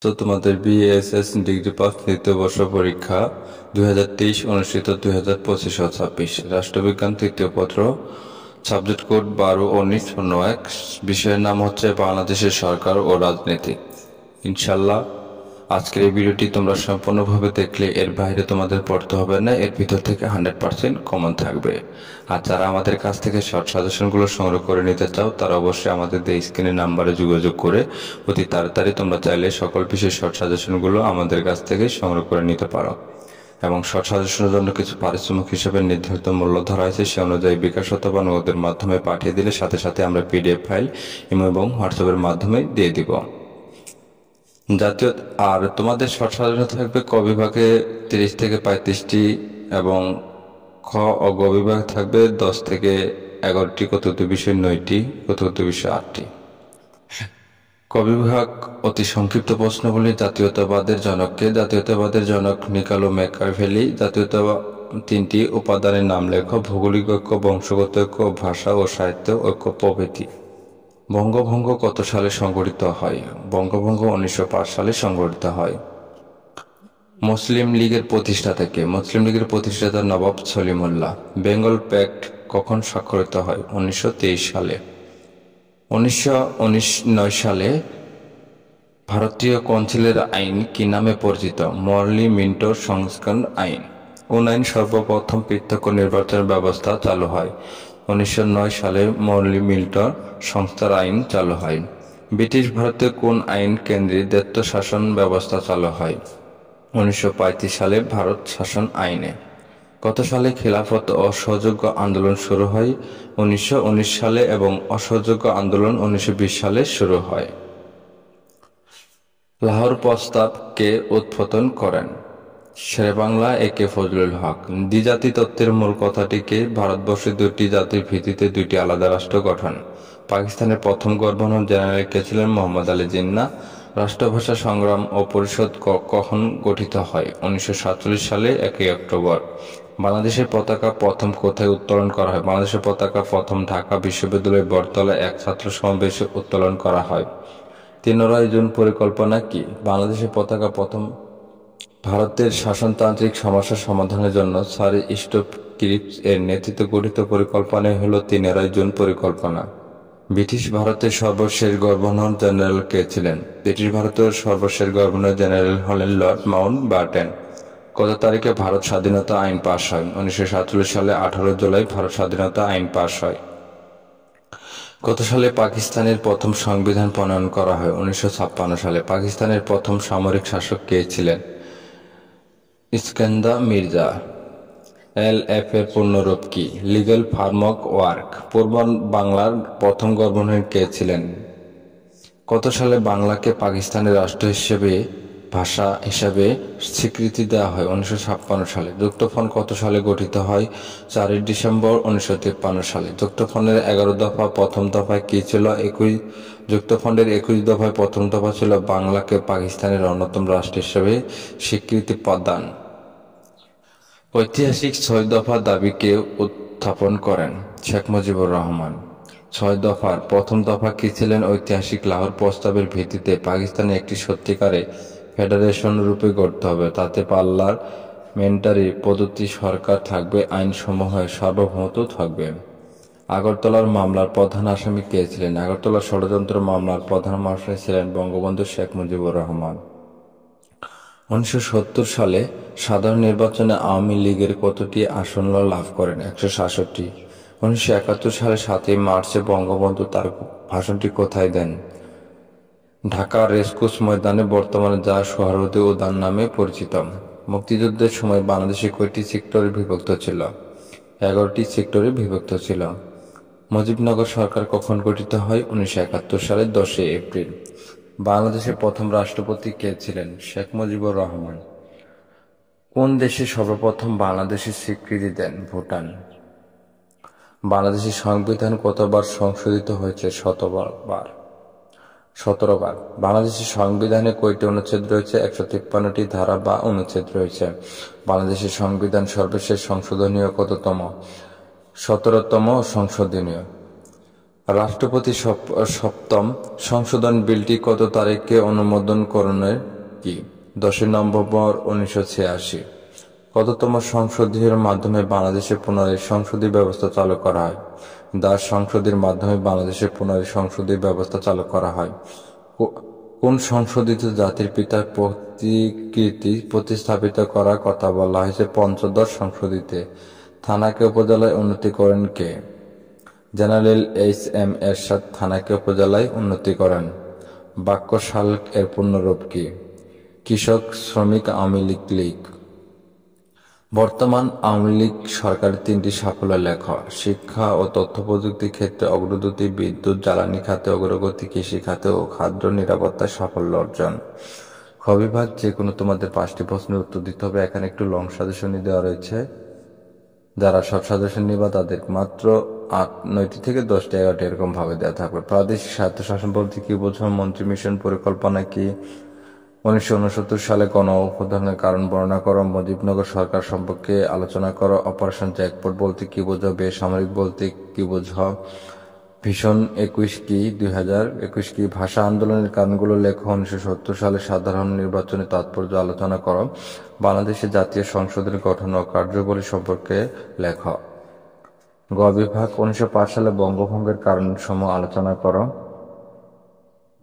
তো তোমাদের BSS degree pass তৃতীয় বর্ষ পরীক্ষা 2023 অনুষ্ঠিত 2025-26 রাষ্ট্রবিজ্ঞান তৃতীয় পত্র সাবজেক্ট কোড 12-19-01 বিষয়ের নাম হচ্ছে বাংলাদেশের সরকার ও রাজনীতি। ইনশাল্লাহ আজকের এই ভিডিওটি তোমরা সম্পূর্ণভাবে দেখলে এর বাইরে তোমাদের পড়তে হবে না, এর ভিতর থেকে 100% কমন থাকবে। আর যারা আমাদের কাছ থেকে শর্ট সাজেশনগুলো সংগ্রহ করে নিতে চাও তারা অবশ্যই আমাদের স্ক্রিনের নাম্বারে যোগাযোগ করে অতি তাড়াতাড়ি তোমরা চাইলে সকল বিষয়ের শর্ট সাজেশনগুলো আমাদের কাছ থেকে সংগ্রহ করে নিতে পারো। এবং শর্ট সাজেশনের জন্য কিছু পারিশ্রমিক হিসেবে নির্ধারিত মূল্য ধরা হয়েছে, সে অনুযায়ী বিকাশ অথবা নগদের মাধ্যমে পাঠিয়ে দিলে সাথে সাথে আমরা পিডিএফ ফাইল ইমো এবং হোয়াটসঅ্যাপের মাধ্যমে দিয়ে দিব। জাতীয় আর তোমাদের শর্ট সাজেশন থাকবে ক বিভাগে 30 থেকে 35টি এবং খ ও গ বিভাগ থাকবে 10 থেকে 11টি, কতগুলো বিষয় 9টি, কতগুলো বিষয় 8টি। ক বিভাগ অতি সংক্ষিপ্ত প্রশ্নগুলি। জাতীয়তাবাদের জনককে? জাতীয়তাবাদের জনক নিকোলো ম্যাকিয়াভেলি। জাতীয়তাবাদ 3টি উপাদানের নাম লেখো। ভৌগোলিক ঐক্য, বংশগত ঐক্য, ভাষা ও সাহিত্য ঐক্য প্রভৃতি। বঙ্গভঙ্গ কত সালে সংঘটিত হয়? বঙ্গভঙ্গ 1905 সালে সংঘটিত হয়। মুসলিম লীগের প্রতিষ্ঠাতা কে? মুসলিম লীগের প্রতিষ্ঠাতা নবাব সলিমুল্লাহ। বেঙ্গল প্যাক্ট কখন স্বাক্ষরিত হয়? 1923 সালে। 1909 সালে ভারতীয় কাউন্সিলের আইন কি নামে পরিচিত? মরলি মিন্টো সংস্করণ আইন। কোন আইন সর্বপ্রথম পৃথক নির্বাচনের ব্যবস্থা চালু হয়? 1909 সালে মরলি মিন্টো সংস্থার আইন চালু হয়। ব্রিটিশ ভারতে কোন আইন কেন্দ্রে দ্বৈত শাসন ব্যবস্থা চালু হয়? 1935 সালে ভারত শাসন আইনে। কত সালে খিলাফত ও অসহযোগ আন্দোলন শুরু হয়? 1919 সালে এবং অসহযোগ আন্দোলন 1920 সালে শুরু হয়। লাহোর প্রস্তাব কে উত্থাপন করেন? শেরেবাংলা একে ফজলুল হক। দ্বিজাতি তত্ত্বের মূল কথাটিকে? ভারতবর্ষে দুটি জাতির ভিত্তিতে দুটি আলাদা রাষ্ট্র গঠন। পাকিস্তানের প্রথম গভর্নর জেনারেল কে ছিলেন? মোহাম্মদ আলী জিন্নাহ। রাষ্ট্রভাষা সংগ্রাম ও পরিষদ কখন গঠিত হয়? 1947 সালে 1 অক্টোবর। বাংলাদেশের পতাকা প্রথম কোথায় উত্তোলন করা হয়? বাংলাদেশের পতাকা প্রথম ঢাকা বিশ্ববিদ্যালয়ের বটতলায় এক ছাত্র সমাবেশে উত্তোলন করা হয়। 13 জুন পরিকল্পনা কি? বাংলাদেশের পতাকা প্রথম ভারতের শাসনতান্ত্রিক সমস্যা সমাধানের জন্য স্যার স্টিভ ক্রিপস এর নেতৃত্বে গঠিত পরিকল্পনাই হল 13 জুন পরিকল্পনা। ব্রিটিশ ভারতের সর্বশেষ গভর্নর জেনারেল কে ছিলেন? ব্রিটিশ ভারতের সর্বশেষ গভর্নর জেনারেল হলেন লর্ড মাউন্ট ব্যাটেন। কত তারিখে ভারত স্বাধীনতা আইন পাশ হয়? 1947 সালে 18 জুলাই ভারত স্বাধীনতা আইন পাশ হয়। কত সালে পাকিস্তানের প্রথম সংবিধান প্রণয়ন করা হয়? 1956 সালে। পাকিস্তানের প্রথম সামরিক শাসক কে ছিলেন? ইস্কান্দার মির্জা। এলএফ এর পূর্ণরূপ কি? Legal framework work. পূর্ব বাংলার প্রথম গভর্নর কে ছিলেন? কত সালে বাংলাকে পাকিস্তানের রাষ্ট্র ভাষা হিসেবে স্বীকৃতি দেওয়া হয়? 1956 সালে। যুক্তফ্রন্ট কত সালে গঠিত হয়? 4 ডিসেম্বর 1953 সালে। যুক্তফ্রন্টের 11 দফা প্রথম দফায় কি ছিল? যুক্তফ্রন্টের 21 দফায় প্রথম দফা ছিল বাংলাকে পাকিস্তানের অন্যতম রাষ্ট্র হিসেবে স্বীকৃতি প্রদান। ঐতিহাসিক 6 দফা দাবিকে উত্থাপন করেন? শেখ মুজিবুর রহমান। 6 দফার প্রথম দফা কি ছিলেন? ঐতিহাসিক লাহোর প্রস্তাবের ভিত্তিতে পাকিস্তানে একটি সত্যিকারে ফেডারেশন রূপে গড়তে হবে। তাতে পার্লামেন্টারি পদ্ধতি সরকার থাকবে, আইনসমূহের সার্বভৌমত্ব থাকবে। আগরতলার মামলার প্রধান আসামি কে ছিলেন? আগরতলা ষড়যন্ত্র মামলার প্রধান আসামি ছিলেন বঙ্গবন্ধু শেখ মুজিবুর রহমান। 1970 সালে সাধারণ নির্বাচনে আওয়ামী লীগের কতটি আসন লাভ করেন? 166টি। 1971 সালে 7 মার্চে বঙ্গবন্ধু তার ভাষণটি কোথায় দেন? ঢাকার রেসকোর্স ময়দানে, বর্তমানে যা সোহরাওয়ার্দী উদ্যান নামে পরিচিত। মুক্তিযুদ্ধের সময় বাংলাদেশে কয়টি সেক্টরে বিভক্ত ছিল? 11টি সেক্টরে বিভক্ত ছিল। মুজিবনগর সরকার কখন গঠিত হয়? 1971 সালের 10 এপ্রিল। বাংলাদেশের প্রথম রাষ্ট্রপতি কে ছিলেন? শেখ মুজিবুর রহমান। কোন দেশে সর্বপ্রথম বাংলাদেশের স্বীকৃতি দেন? ভুটান। বাংলাদেশের সংবিধান কতবার সংশোধিত হয়েছে? 17 বার। বাংলাদেশের সংবিধানে কয়টি অনুচ্ছেদ রয়েছে? 153টি ধারা বা অনুচ্ছেদ রয়েছে। বাংলাদেশের সংবিধান সর্বশেষ সংশোধনীয় কততম? 17তম সংশোধনীয়। রাষ্ট্রপতি সপ্তম সংশোধন বিলটি কত তারিখে অনুমোদন করণের কি? 10 নভেম্বর 1986। কততম সংসদীয় মাধ্যমে বাংলাদেশে পুনরায় সংসদীয় ব্যবস্থা চালু করা হয়? 10 সংসদীয় মাধ্যমে বাংলাদেশে পুনরায় সংসদীয় ব্যবস্থা চালু করা হয়। কোন সংশোধিত জাতির পিতার প্রতিকৃতি প্রতিস্থাপিত করার কথা বলা হয়েছে পঞ্চদশ সংশোধিতে? থানাকে উপজেলায় উন্নতি করেন কে? General HM. এরশাদ থানাকে উপজেলায় উন্নতি করেন। বাক্যশাল এর পূর্ণরূপ কি? কৃষক শ্রমিক আওয়ামী লীগ। বর্তমান আওয়ামী লীগ সরকারের 3টি সাফল্য লেখ। শিক্ষা ও তথ্য প্রযুক্তি ক্ষেত্রে অগ্রগতি, বিদ্যুৎ জ্বালানি খাতে অগ্রগতি, কৃষি খাতে ও খাদ্য নিরাপত্তায় সাফল্য অর্জন। খ বিভাগ যে কোনো তোমাদের 5টি প্রশ্নের উত্তর দিতে হবে। এখানে একটু লং সাজেশনই দেওয়া রয়েছে। যারা সব সাজেশন নিবা তাদের মাত্র 9টি থেকে 10টি 11টি এরকম ভাবে দেওয়া থাকবে। প্রাদেশিক স্বায়ত্তশাসন বলতে কি বোঝো? মন্ত্রী মিশন পরিকল্পনা কি? 1969 সালে গণ অভ্যুত্থানের কারণ বর্ণনা করো। মুজিবনগর সরকার সম্পর্কে আলোচনা করো। অপারেশন জ্যাকপট বলতে কি বোঝো? বেসামরিক বলতে কি বোঝো? ভীষণ 21 কি? 2021 কি? ভাষা আন্দোলনের কারণগুলো লেখো। 1970 সালে সাধারণ নির্বাচনের তাৎপর্য আলোচনা করো। বাংলাদেশের জাতীয় সংসদের গঠন ও কার্যাবলী সম্পর্কে লেখ। গ বিভাগ 1905 সালে বঙ্গভঙ্গের কারণসমূহ আলোচনা করো।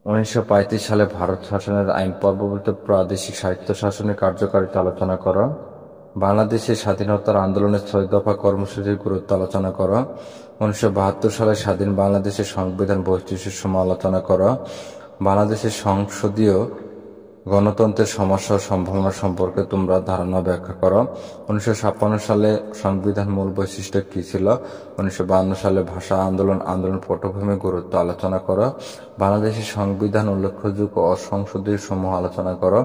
1935 সালে ভারত শাসনের আইন পর্ববর্তী প্রাদেশিক স্বায়ত্তশাসনের কার্যকারিতা আলোচনা করো। বাংলাদেশের স্বাধীনতার আন্দোলনের 6 দফা কর্মসূচির গুরুত্ব আলোচনা করো। 1972 সালে স্বাধীন বাংলাদেশের সংবিধান বৈশিষ্ট্যের সময় আলোচনা করো। বাংলাদেশের সংসদীয় গণতন্ত্রের সমস্যা ও সম্ভাবনা সম্পর্কে তোমরা ধারণা ব্যাখ্যা করো। 1956 সালে সংবিধান মূল বৈশিষ্ট্য কি ছিল? 1952 সালে ভাষা আন্দোলন পটভূমি গুরুত্ব আলোচনা করো। বাংলাদেশের সংবিধান উল্লেখযোগ্য অসংসদীয় সমূহ আলোচনা করো।